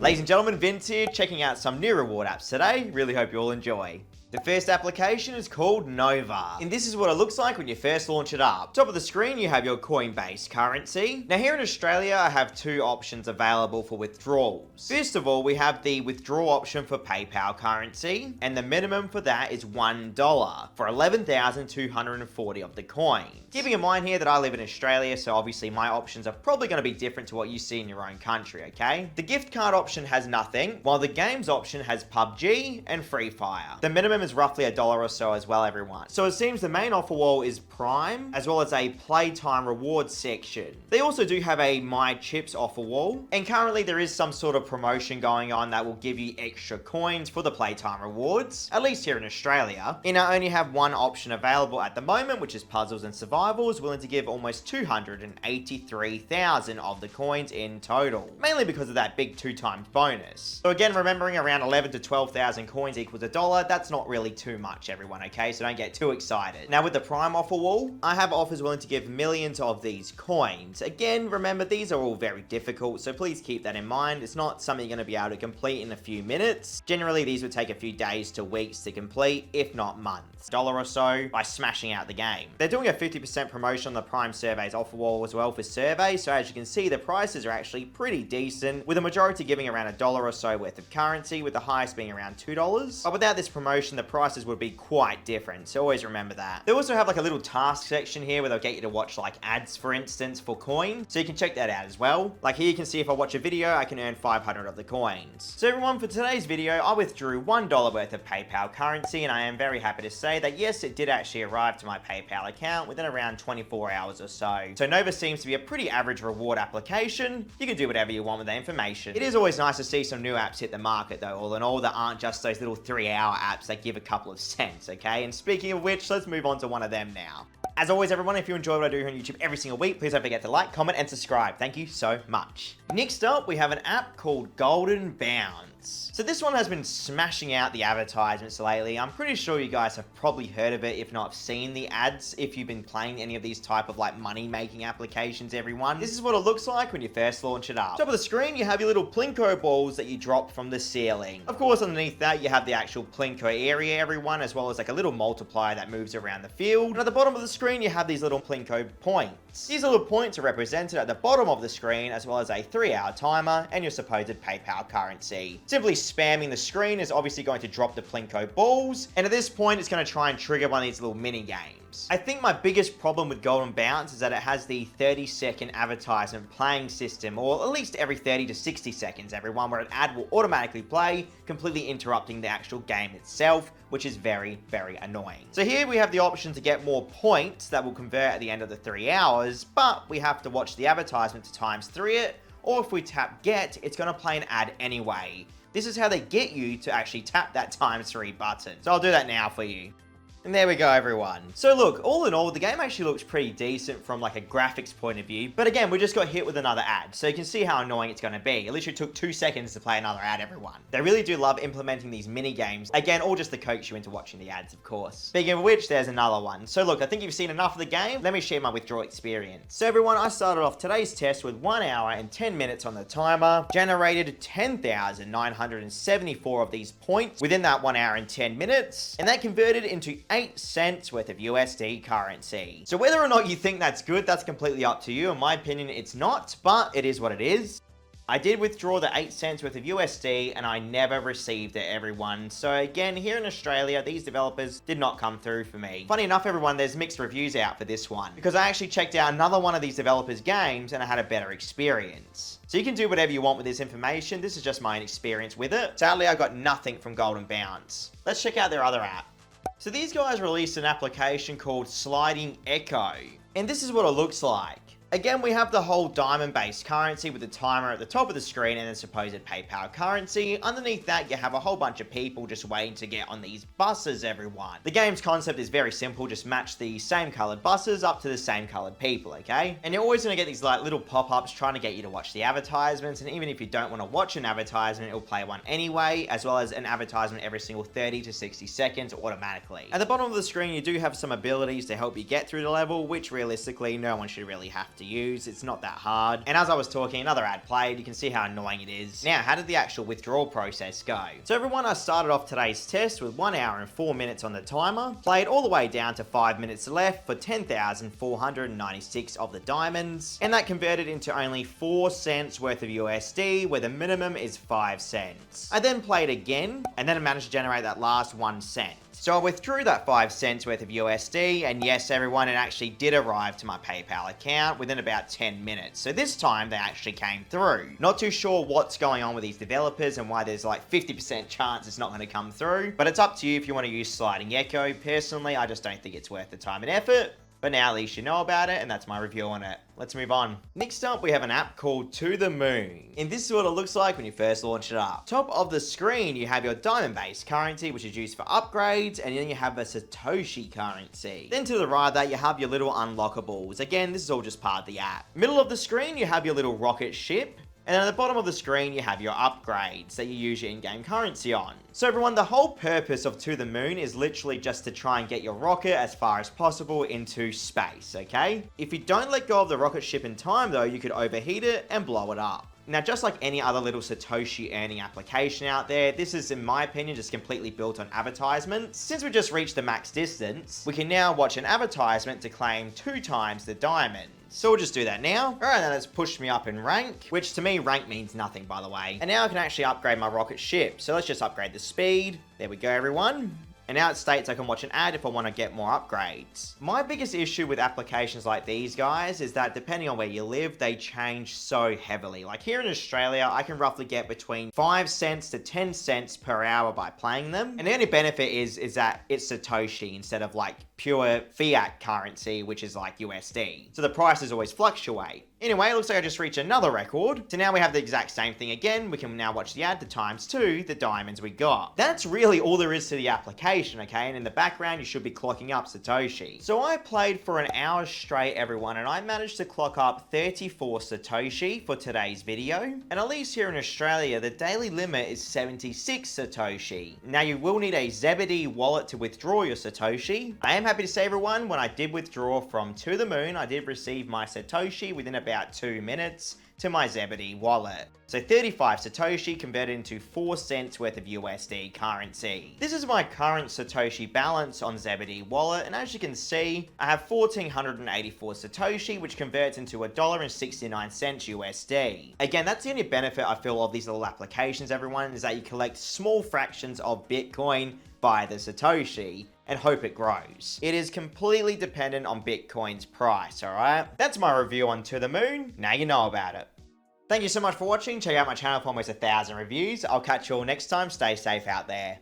Ladies and gentlemen, Vince here, checking out some new reward apps today. Really hope you all enjoy. The first application is called Nova, and this is what it looks like when you first launch it up. Top of the screen, you have your coin-based currency. Now here in Australia, I have two options available for withdrawals. First of all, we have the withdrawal option for PayPal currency, and the minimum for that is $1 for 11,240 of the coins. Keeping in mind here that I live in Australia, so obviously my options are probably going to be different to what you see in your own country, okay? The gift card option has nothing, while the games option has PUBG and Free Fire. The minimum is roughly $1 or so as well, everyone. So it seems the main offer wall is Prime, as well as a playtime rewards section. They also do have a My Chips offer wall, and currently there is some sort of promotion going on that will give you extra coins for the playtime rewards, at least here in Australia. And I only have one option available at the moment, which is puzzles and survivals, willing to give almost 283,000 of the coins in total, mainly because of that big 2 times bonus. So again, remembering around 11 to 12,000 coins equals $1, that's not really too much, everyone, okay? So don't get too excited. Now with the Prime offer wall, I have offers willing to give millions of these coins. Again, remember, these are all very difficult, so please keep that in mind. It's not something you're going to be able to complete in a few minutes. Generally, these would take a few days to weeks to complete, if not months. $1 or so by smashing out the game. They're doing a 50% promotion on the Prime Surveys offer wall as well for surveys, so as you can see, the prices are actually pretty decent, with a majority giving around $1 or so worth of currency, with the highest being around $2. But without this promotion, the prices would be quite different, so always remember that. They also have like a little task section here where they'll get you to watch like ads, for instance, for coin, so you can check that out as well. Like here you can see if I watch a video, I can earn 500 of the coins. So everyone, for today's video, I withdrew $1 worth of PayPal currency, and I am very happy to say that yes, it did actually arrive to my PayPal account within around 24 hours or so. So Nova seems to be a pretty average reward application. You can do whatever you want with that information. It is always nice to see some new apps hit the market though, all in all, that aren't just those little 3-hour apps that give a couple of cents, okay? And speaking of which, let's move on to one of them now. As always, everyone, if you enjoy what I do here on YouTube every single week, please don't forget to like, comment, and subscribe. Thank you so much. Next up, we have an app called Golden Bounds. So this one has been smashing out the advertisements lately. I'm pretty sure you guys have probably heard of it, if not seen the ads, if you've been playing any of these type of like money-making applications, everyone. This is what it looks like when you first launch it up. Top of the screen, you have your little Plinko balls that you drop from the ceiling. Of course, underneath that, you have the actual Plinko area, everyone, as well as like a little multiplier that moves around the field. And at the bottom of the screen, you have these little Plinko points. These little points are represented at the bottom of the screen, as well as a 3-hour timer and your supposed PayPal currency. Simply spamming the screen is obviously going to drop the Plinko balls, and at this point, it's going to try and trigger one of these little mini games. I think my biggest problem with Golden Bounce is that it has the 30-second advertisement playing system, or at least every 30 to 60 seconds, everyone, where an ad will automatically play, completely interrupting the actual game itself, which is very, very annoying. So here we have the option to get more points that will convert at the end of the 3 hours, but we have to watch the advertisement to times 3 it, or if we tap get, it's going to play an ad anyway. This is how they get you to actually tap that times 3 button. So I'll do that now for you. And there we go, everyone. So look, all in all, the game actually looks pretty decent from like a graphics point of view, but again, we just got hit with another ad, so you can see how annoying it's going to be. It literally took 2 seconds to play another ad, everyone. They really do love implementing these mini games, again, all just to coax you into watching the ads, of course. Speaking of which, there's another one. So look, I think you've seen enough of the game. Let me share my withdrawal experience. So everyone, I started off today's test with 1 hour and 10 minutes on the timer, generated 10,974 of these points within that 1 hour and 10 minutes, and that converted into 8 cents worth of USD currency. So whether or not you think that's good, that's completely up to you. In my opinion, it's not, but it is what it is. I did withdraw the 8 cents worth of USD and I never received it, everyone. So again, here in Australia, these developers did not come through for me. Funny enough, everyone, there's mixed reviews out for this one, because I actually checked out another one of these developers' games and I had a better experience. So you can do whatever you want with this information. This is just my experience with it. Sadly, I got nothing from Golden Bounce. Let's check out their other app. So these guys released an application called Sliding Echo, and this is what it looks like. Again, we have the whole diamond-based currency with the timer at the top of the screen and the supposed PayPal currency. Underneath that, you have a whole bunch of people just waiting to get on these buses, everyone. The game's concept is very simple. Just match the same colored buses up to the same colored people, okay? And you're always going to get these like little pop-ups trying to get you to watch the advertisements. And even if you don't want to watch an advertisement, it'll play one anyway, as well as an advertisement every single 30 to 60 seconds automatically. At the bottom of the screen, you do have some abilities to help you get through the level, which realistically, no one should really have to to use. It's not that hard. And as I was talking, another ad played. You can see how annoying it is. Now, how did the actual withdrawal process go? So everyone, I started off today's test with 1 hour and 4 minutes on the timer, played all the way down to 5 minutes left for 10,496 of the diamonds, and that converted into only 4 cents worth of USD, where the minimum is 5 cents. I then played again, and then I managed to generate that last 1 cent. So I withdrew that 5 cents worth of USD, and yes, everyone, it actually did arrive to my PayPal account within about 10 minutes. So this time they actually came through. Not too sure what's going on with these developers and why there's like 50% chance it's not going to come through, but it's up to you if you want to use Sliding Echo. Personally, I just don't think it's worth the time and effort. But now at least you know about it, and that's my review on it. Let's move on. Next up, we have an app called To The Moon. And this is what it looks like when you first launch it up. Top of the screen, you have your diamond-based currency, which is used for upgrades, and then you have a Satoshi currency. Then to the right of that, you have your little unlockables. Again, this is all just part of the app. Middle of the screen, you have your little rocket ship. And then at the bottom of the screen, you have your upgrades that you use your in-game currency on. So everyone, the whole purpose of To The Moon is literally just to try and get your rocket as far as possible into space, okay? If you don't let go of the rocket ship in time though, you could overheat it and blow it up. Now, just like any other little Satoshi earning application out there, this is, in my opinion, just completely built on advertisements. Since we just reached the max distance, we can now watch an advertisement to claim 2 times the diamond. So we'll just do that now. Alright, now that's pushed me up in rank, which to me, rank means nothing, by the way. And now I can actually upgrade my rocket ship. So let's just upgrade the speed. There we go, everyone. And now it states I can watch an ad if I want to get more upgrades. My biggest issue with applications like these guys is that depending on where you live, they change so heavily. Like here in Australia, I can roughly get between 5 cents to 10 cents per hour by playing them. And the only benefit is that it's Satoshi instead of like pure fiat currency, which is like USD. So the prices always fluctuate. Anyway, it looks like I just reached another record. So now we have the exact same thing again. We can now watch the ad to ×2 the diamonds we got. That's really all there is to the application, okay? And in the background, you should be clocking up Satoshi. So I played for an hour straight, everyone, and I managed to clock up 34 Satoshi for today's video. And at least here in Australia, the daily limit is 76 Satoshi. Now you will need a Zebedee wallet to withdraw your Satoshi. I am happy to say, everyone, when I did withdraw from To The Moon, I did receive my Satoshi within about 2 minutes to my Zebedee wallet. So 35 Satoshi converted into 4 cents worth of USD currency. This is my current Satoshi balance on Zebedee wallet, and as you can see, I have 1,484 Satoshi, which converts into $1.69 USD. Again, that's the only benefit I feel of these little applications, everyone, is that you collect small fractions of Bitcoin by the Satoshi and hope it grows. It is completely dependent on Bitcoin's price, alright? That's my review on To The Moon. Now you know about it. Thank you so much for watching. Check out my channel for almost 1,000 reviews. I'll catch you all next time. Stay safe out there.